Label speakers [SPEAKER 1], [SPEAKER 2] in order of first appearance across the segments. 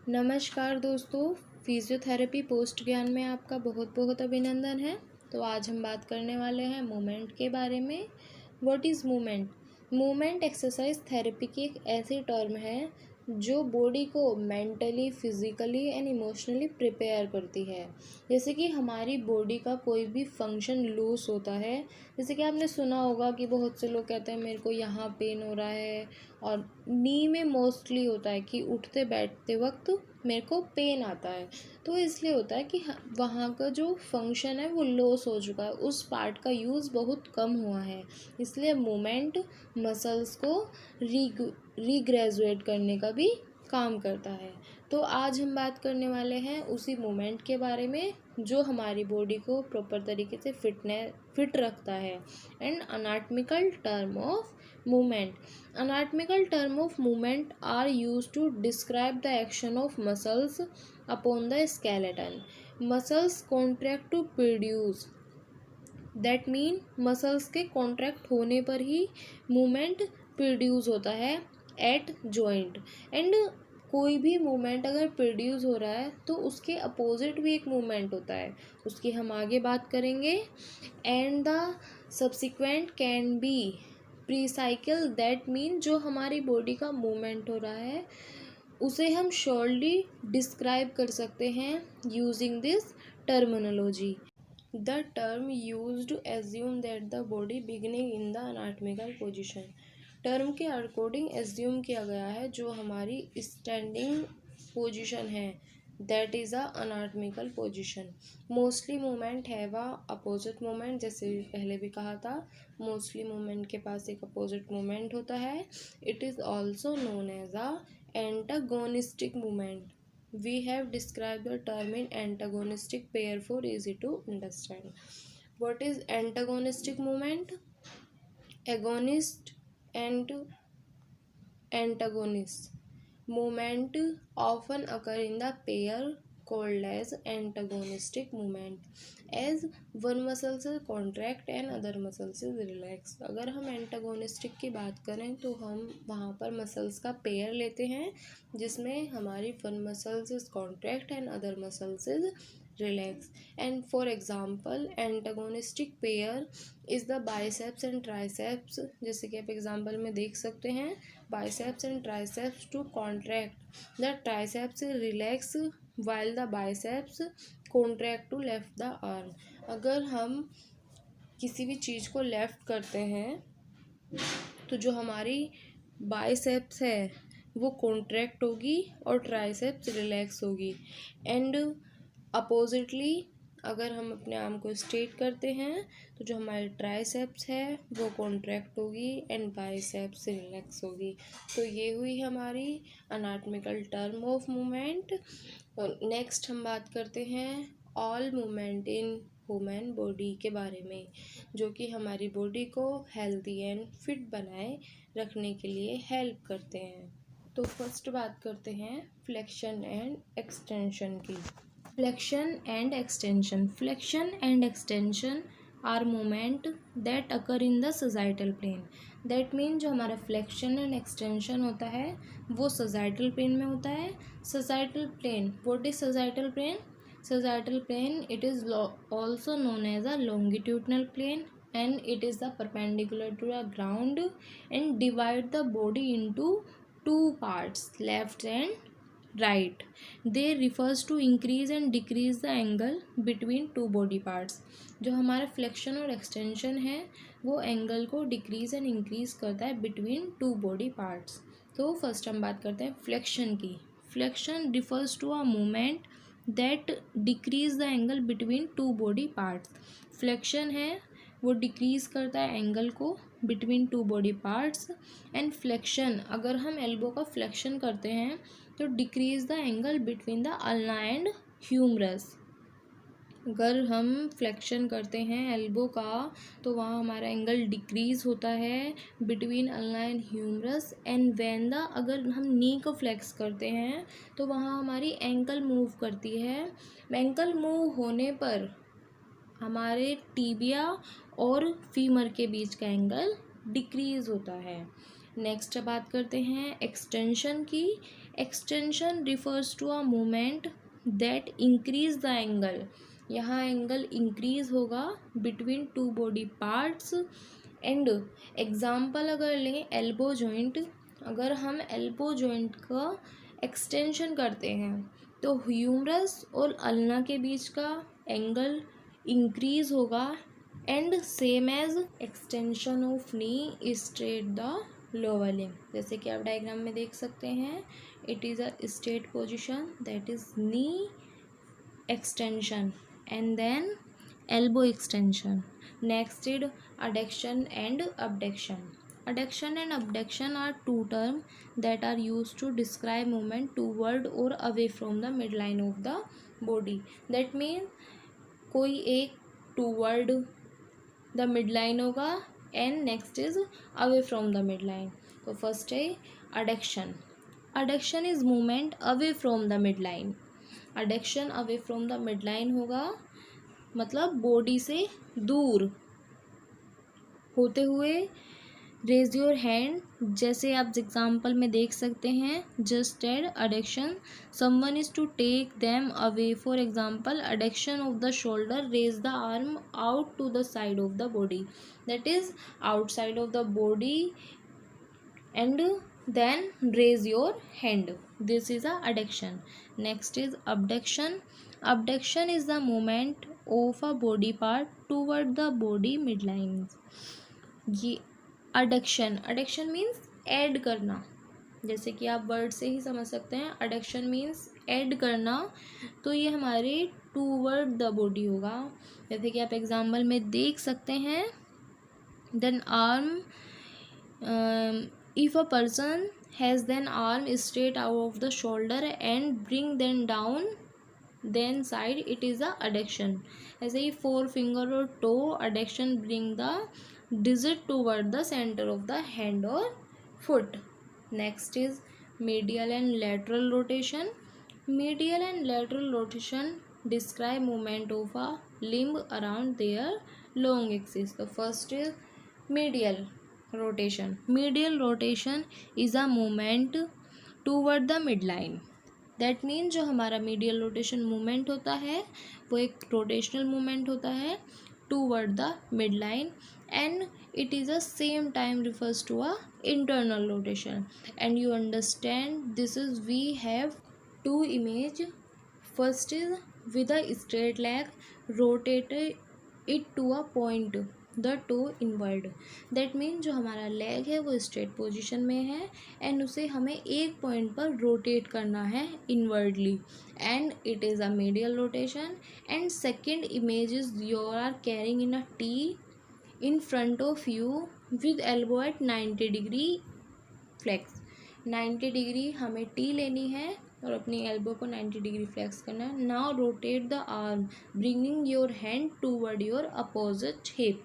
[SPEAKER 1] नमस्कार दोस्तों, physiotherapy post ज्ञान में आपका बहुत बहुत अभिनंदन है। तो आज हम बात करने वाले हैं मूवमेंट के बारे में। What is movement? Movement exercise therapy की एक ऐसी टर्म है जो बॉडी को mentally, physically and emotionally prepare करती है। जैसे कि हमारी बॉडी का कोई भी फंक्शन लूज होता है, जैसे कि आपने सुना होगा कि बहुत से लोग कहते हैं मेरे को यहाँ पेन हो रहा है, और नी में मोस्टली होता है कि उठते बैठते वक्त मेरे को पेन आता है। तो इसलिए होता है कि वहाँ का जो फंक्शन है वो लॉस हो चुका है, उस पार्ट का यूज़ बहुत कम हुआ है। इसलिए मूवमेंट मसल्स को रीग्रेजुएट करने का भी काम करता है। तो आज हम बात करने वाले हैं उसी मूवमेंट के बारे में जो हमारी बॉडी को प्रॉपर तरीके से फिट रखता है। And anatomical term of movement. Anatomical term of movement are used to describe the action of muscles upon the skeleton. Muscles contract to produce. That mean muscles के contract होने पर ही movement produce होता है at joint. And कोई भी movement अगर produce हो रहा है तो उसके अपोजिट भी एक मूवमेंट होता है, उसकी हम आगे बात करेंगे। And the subsequent can be precycle. That mean जो हमारी बॉडी का मूवमेंट हो रहा है उसे हम शॉर्टली डिस्क्राइब कर सकते हैं using this terminology. The term used to assume that the body beginning in the anatomical position. Term के अकॉर्डिंग एज्यूम किया गया है जो हमारी स्टैंडिंग पोजिशन है, that is a anatomical position. Mostly movement है वह अपोजिट मूवमेंट, जैसे पहले भी कहा था मोस्टली मूवमेंट के पास एक अपोजिट मूवमेंट होता है। It is also known as a antagonistic movement. We have describe the term in antagonistic pair for easy to understand. What is antagonistic movement? Agonist and antagonist movement often occur in the pair called as antagonistic movement, as one muscle से contract and other muscle से relax। अगर हम antagonistic की बात करें तो हम वहाँ पर मसल्स का पेयर लेते हैं जिसमें हमारी one muscles is contract and other muscles is relax। and for example antagonistic pair is the biceps and triceps। जैसे कि आप एग्जाम्पल में देख सकते हैं, biceps and triceps to contract, the triceps relax while the biceps contract to left the arm। अगर हम किसी भी चीज़ को लेफ्ट करते हैं तो जो हमारी बाइसेप्स है वो कॉन्ट्रैक्ट होगी और ट्राइसेप्स रिलैक्स होगी। एंड अपोजिटली अगर हम अपने आर्म को स्ट्रेट करते हैं तो जो हमारी ट्राइसेप्स है वो कॉन्ट्रैक्ट होगी एंड बाइसेप्स रिलैक्स होगी। तो ये हुई हमारी अनाटमिकल टर्म ऑफ मूवमेंट। नेक्स्ट हम बात करते हैं all movement in human body के बारे में, जो कि हमारी बॉडी को हेल्दी एंड फिट बनाए रखने के लिए हेल्प करते हैं। तो फर्स्ट बात करते हैं फ्लेक्शन एंड एक्सटेंशन की। Flexion and extension. Flexion and extension are movement that occur in the sagittal plane. That mean जो हमारा फ्लेक्शन एंड एक्सटेंशन होता है वो सजाइटल प्लेन में होता है। Sagittal plane, what is sagittal plane? Sagittal plane, it is also known as a longitudinal plane, and it is the perpendicular to the ground and divide the body into two parts, left and right. They refers to increase and decrease the angle between two body parts। जो हमारा flexion और extension है वो angle को decrease and increase करता है between two body parts. तो first हम बात करते हैं फ्लेक्शन की। Flexion refers to a movement that decrease the angle between two body parts. Flexion है वो डिक्रीज करता है एंगल को between two body parts. And flexion, अगर हम एल्बो का फ्लेक्शन करते हैं तो decrease the angle between the ulna and humerus. अगर हम फ्लेक्शन करते हैं एल्बो का तो वहाँ हमारा एंगल डिक्रीज होता है between ulna and humerus. And when the, अगर हम नी को फ्लेक्स करते हैं तो वहाँ हमारी एंकल मूव करती है। एंकल मूव होने पर हमारे टीबिया और फीमर के बीच का एंगल डिक्रीज होता है। नेक्स्ट बात करते हैं एक्सटेंशन की। Extension refers to a movement that increase the angle. यहाँ एंगल इंक्रीज होगा between two body parts. And example अगर लें एल्बो जॉइंट, अगर हम एल्बो जॉइंट का एक्सटेंशन करते हैं तो ह्यूमरस और अल्ना के बीच का एंगल इंक्रीज होगा। And same as extension of knee straight the lower limb, जैसे कि आप डायग्राम में देख सकते हैं, it is a straight position that is knee extension and then elbow extension. Next is adduction and abduction. Adduction and abduction are two terms that are used to describe movement toward or away from the midline of the body. That means कोई एक toward the midline होगा and next is away from the midline. तो first है adduction. Adduction is movement away from the midline. Adduction away from the midline होगा, मतलब body से दूर होते हुए। रेज योर हैंड, जैसे आप एग्जाम्पल में देख सकते हैं, just add adduction someone is to take them away. For example adduction of the shoulder, raise the arm out to the side of the body, that is outside of the body and then raise your hand. This is a adduction. Next is abduction. Abduction is the movement of a body part toward the body midlines. ये adduction, adduction means add करना, जैसे कि आप word से ही समझ सकते हैं, adduction means add करना। तो ये हमारे toward the body होगा, जैसे कि आप एग्जाम्पल में देख सकते हैं। then arm, if a person has then arm straight out of the shoulder and bring them down then side, it is a adduction. ऐसे ही forefinger और toe adduction bring the digit toward the center of the hand or foot. Next is medial and lateral rotation. Medial and lateral rotation describe movement of a limb around their long axis. The first is medial rotation. Medial rotation is a movement toward the midline. That means जो हमारा medial rotation movement होता है वो एक rotational movement होता है toward the midline, and it is a same time refers to a internal rotation. And you understand this is, we have two image. First is with a straight leg, rotate it to a point, the toe inward. That mean जो हमारा leg है वो straight position में है and उसे हमें एक point पर रोटेट करना है inwardly, and it is a medial rotation. And second image is you are carrying in a tea in front of you with elbow at 90 degree flex. 90 degree हमें tea लेनी है और अपनी एल्बो को 90 degree flex करना है। Now rotate the arm bringing your hand toward your opposite hip.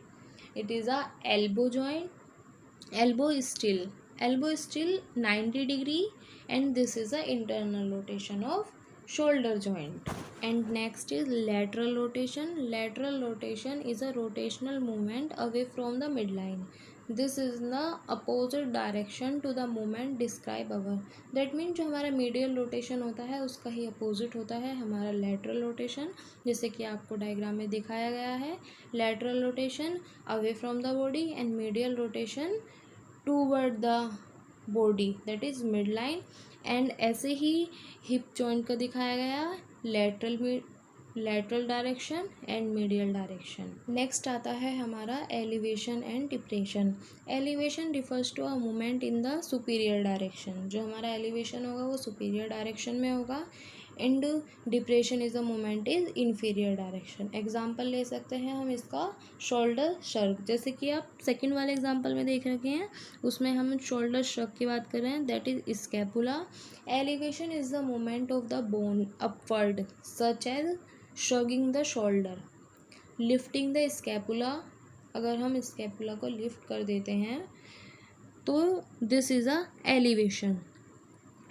[SPEAKER 1] It is a elbow joint. Elbow is still 90 degree, and this is a internal rotation of shoulder joint. And next is lateral rotation. Lateral rotation is a rotational movement away from the midline. This is the opposite direction to the movement described above. That means जो हमारा medial rotation होता है उसका ही opposite होता है हमारा lateral rotation, जैसे कि आपको डायग्राम में दिखाया गया है। lateral rotation away from the body and medial rotation toward the body, that is midline. and ऐसे ही hip joint का दिखाया गया lateral direction and medial direction. Next आता है हमारा elevation and depression. Elevation refers to a movement in the superior direction. जो हमारा elevation होगा वो सुपीरियर डायरेक्शन में होगा, and depression is a movement is inferior direction. Example ले सकते हैं हम इसका शोल्डर श्रग, जैसे कि आप सेकेंड वाले एग्जाम्पल में देख रखे हैं उसमें हम शोल्डर श्रग की बात कर रहे हैं, that is scapula. Elevation is the movement of the bone upward such as shrugging the shoulder, lifting the scapula। अगर हम स्कैपुला को लिफ्ट कर देते हैं तो this is a elevation.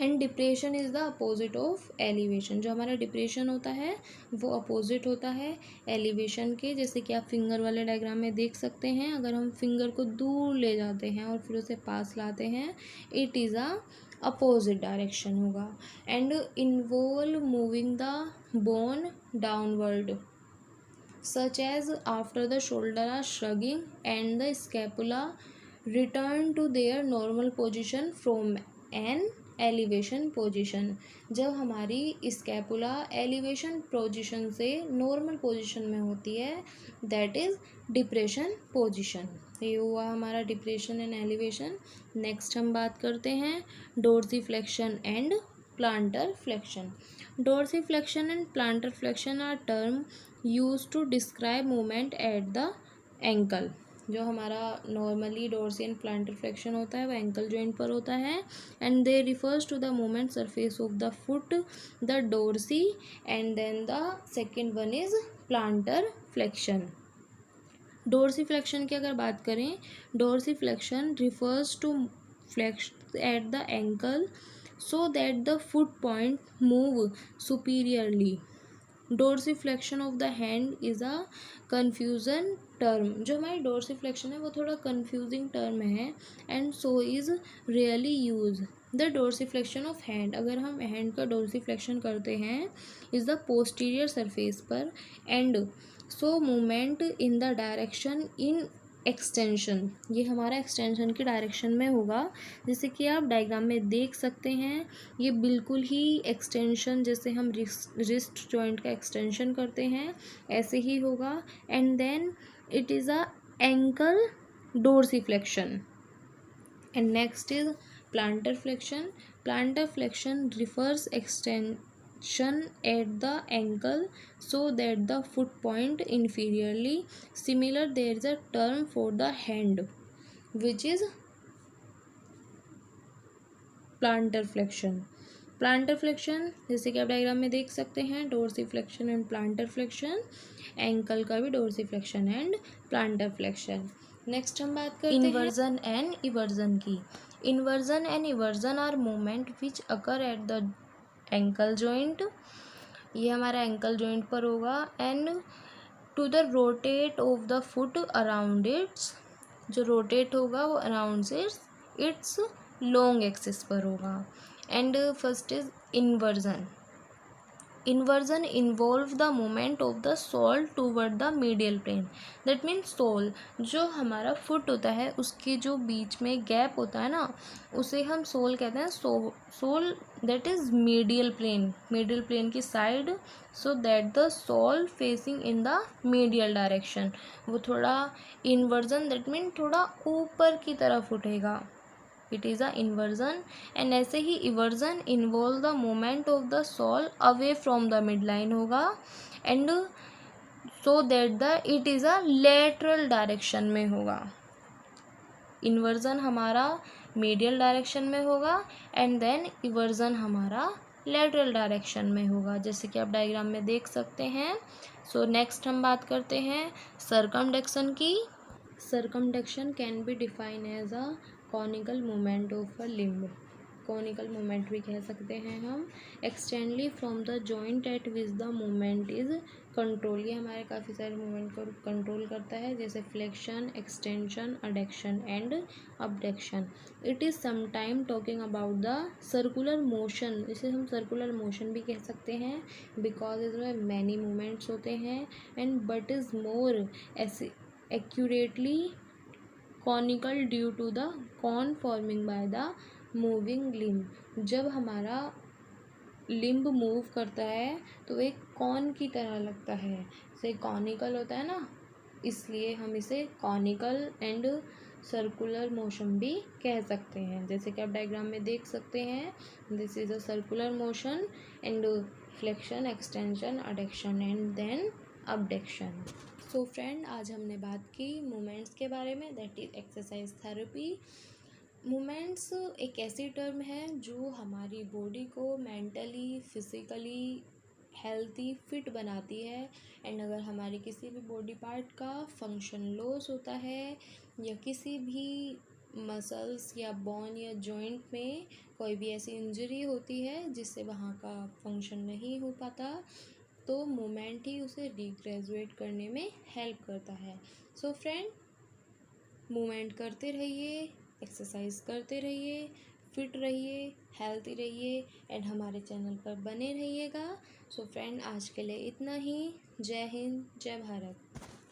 [SPEAKER 1] And depression is the opposite of elevation. जो हमारा depression होता है वो अपोजिट होता है एलिवेशन के, जैसे कि आप फिंगर वाले डायग्राम में देख सकते हैं। अगर हम फिंगर को दूर ले जाते हैं और फिर उसे पास लाते हैं, it is a opposite direction होगा। And involve moving the bone downward, such as after the shoulder are shrugging and the scapula return to their normal position from an elevation position। जब हमारी स्कैपुला एलिवेशन पोजीशन से normal position में होती है, that is depression position. ये हुआ हमारा depression and elevation. Next हम बात करते हैं dorsiflexion and plantar flexion. Dorsiflexion and plantar flexion are term use to describe movement at the ankle. जो हमारा normally dorsi and plantar flexion होता है वो एंकल जॉइंट पर होता है, and they refers to the movement surface of the foot, the dorsi, and then the second one is plantar flexion. Dorsi flexion की अगर बात करें, dorsi flexion refers to flexion at the ankle so that the foot point move superiorly। Dorsiflexion of the hand is a confusion term. जो हमारी dorsiflexion है वो थोड़ा confusing term है, and so is really use. The dorsiflexion of hand, अगर हम hand का dorsiflexion करते हैं इज़ द पोस्टीरियर सरफेस पर, and so movement in the direction in extension, ये हमारा एक्सटेंशन की डायरेक्शन में होगा। जैसे कि आप डायग्राम में देख सकते हैं, ये बिल्कुल ही एक्सटेंशन, जैसे हम रिस्ट जॉइंट का एक्सटेंशन करते हैं ऐसे ही होगा। And then it is a ankle dorsiflexion. And next is plantar flexion. Plantar flexion refers extension at the ankle so that the foot point inferiorly similar. There is a term for the hand which is plantar flexion। Plantar flexion जैसे कि आप diagram में देख सकते हैं, dorsiflexion and plantar flexion, ankle का भी dorsiflexion and plantar flexion. Next हम बात करते हैं इन्वर्जन एंड इवर्जन की। Inversion and eversion are movement which occur at the ankle joint, ये हमारा एंकल जॉइंट पर होगा, and to the rotate of the foot around its, जो रोटेट होगा वो अराउंड इट्स लॉन्ग एक्सिस पर होगा। And first is inversion. Inversion involve the movement of the sole toward the medial plane. That means sole, जो हमारा foot होता है उसके जो बीच में गैप होता है ना, उसे हम सोल कहते हैं। Sole that is medial plane, medial plane की side, so that the sole facing in the medial direction, वो थोड़ा इन्वर्जन दैट मीन थोड़ा ऊपर की तरफ उठेगा, it is a inversion. And ऐसे ही eversion involve the movement of the sole away from the mid line होगा, and so that the it is a lateral direction में होगा। इन्वर्जन हमारा मीडियल डायरेक्शन में होगा, एंड देन इवर्जन हमारा lateral direction में होगा, जैसे कि आप डायग्राम में देख सकते हैं। सो नेक्स्ट हम बात करते हैं सर्कमडक्शन की। Circumduction can be define as a conical movement of a limb, conical movement भी कह सकते हैं हम। Extendedly from the joint at which the movement is control, ये हमारे काफ़ी सारे मूवमेंट को कंट्रोल करता है, जैसे flexion, extension, adduction and abduction. It is sometime talking about the circular motion, इसे हम सर्कुलर मोशन भी कह सकते हैं, बिकॉज इसमें मैनी मूवमेंट्स होते हैं, and but is more accurately conical due to the cone forming by the moving limb. जब हमारा लिम्ब मूव करता है तो एक कॉन की तरह लगता है, जैसे कॉनिकल होता है ना, इसलिए हम इसे कॉनिकल एंड सर्कुलर मोशन भी कह सकते हैं। जैसे कि आप डायग्राम में देख सकते हैं, this is a circular motion and flexion, extension, adduction and then abduction. So friend, आज हमने बात की मूवमेंट्स के बारे में, that is exercise therapy. Movements एक ऐसी टर्म है जो हमारी बॉडी को मेंटली, फिज़िकली हेल्थी, फिट बनाती है। एंड अगर हमारी किसी भी बॉडी पार्ट का फंक्शन लॉस होता है या किसी भी मसल्स या बोन या जॉइंट में कोई भी ऐसी इंजरी होती है जिससे वहाँ का फंक्शन नहीं हो पाता, तो मूवमेंट ही उसे रिग्रेजुएट करने में हेल्प करता है। सो फ्रेंड, मूवमेंट करते रहिए, एक्सरसाइज करते रहिए, फिट रहिए, हेल्थी रहिए एंड हमारे चैनल पर बने रहिएगा। सो फ्रेंड, आज के लिए इतना ही। जय हिंद, जय भारत।